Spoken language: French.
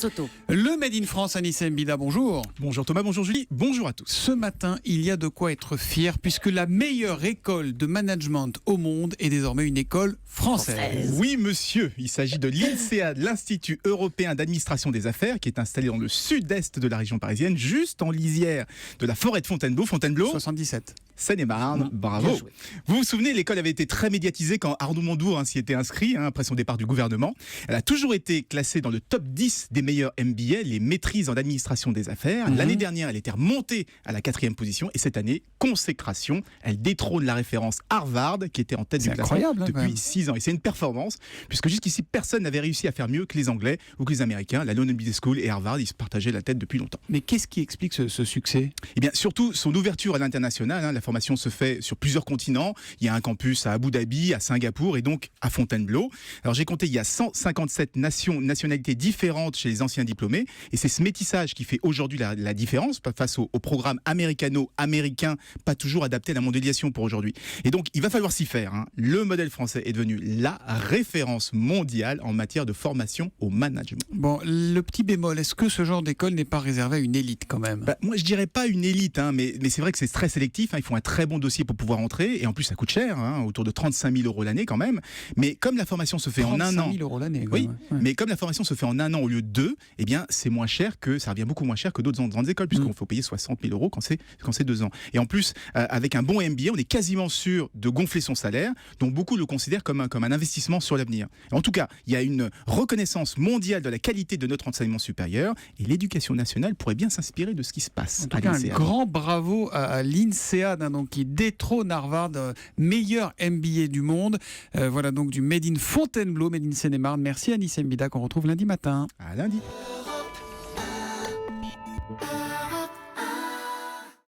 Soto. Le Made in France, Anissa Mbida, bonjour. Bonjour Thomas, bonjour Julie, bonjour à tous. Ce matin, il y a de quoi être fier puisque la meilleure école de management au monde est désormais une école française. Oui monsieur, il s'agit de l'INSEAD, l'Institut européen d'administration des affaires, qui est installé dans le sud-est de la région parisienne, juste en lisière de la forêt de Fontainebleau. Fontainebleau, 77. Seine-et-Marne, bravo. Vous vous souvenez, l'école avait été très médiatisée quand Arnaud Montebourg s'y était inscrit, après son départ du gouvernement. Elle a toujours été classée dans le top 10 des meilleurs MBA, les maîtrises en administration des affaires. L'année dernière, elle était remontée à la 4e position et cette année, consécration, elle détrône la référence Harvard qui était en tête du classement depuis 6 ans. Et c'est une performance puisque jusqu'ici, personne n'avait réussi à faire mieux que les Anglais ou que les Américains. La London Business School et Harvard, ils se partageaient la tête depuis longtemps. Mais qu'est-ce qui explique ce succès ? Eh bien, surtout son ouverture à l'international. La formation se fait sur plusieurs continents. Il y a un campus à Abu Dhabi, à Singapour et donc à Fontainebleau. Alors j'ai compté, il y a 157 nationalités différentes chez les anciens diplômés et c'est ce métissage qui fait aujourd'hui la différence face au programme américano-américain, pas toujours adapté à la mondialisation pour aujourd'hui. Et donc il va falloir s'y faire. Le modèle français est devenu la référence mondiale en matière de formation au management. Bon, le petit bémol, est-ce que ce genre d'école n'est pas réservé à une élite quand même ? Moi je dirais pas une élite, mais c'est vrai que c'est très sélectif. Il faut un très bon dossier pour pouvoir entrer et en plus ça coûte cher, autour de 35 000 € l'année quand même. Mais comme la formation se fait en un an, 35 000 € l'année. Oui, mais comme la formation se fait en un an au lieu de 2, eh bien c'est moins cher ça revient beaucoup moins cher que d'autres grandes écoles puisqu'on faut payer 60 000 € quand c'est 2 ans. Et en plus avec un bon MBA, on est quasiment sûr de gonfler son salaire, donc beaucoup le considèrent comme un investissement sur l'avenir. En tout cas, il y a une reconnaissance mondiale de la qualité de notre enseignement supérieur et l'éducation nationale pourrait bien s'inspirer de ce qui se passe. En tout cas, un grand bravo à l'INSEAD, donc qui détrône Harvard, meilleur MBA du monde. Voilà donc du Made in Fontainebleau, Made in Seine-et-Marne. Merci Anissa Mbida qu'on retrouve lundi matin. À lundi.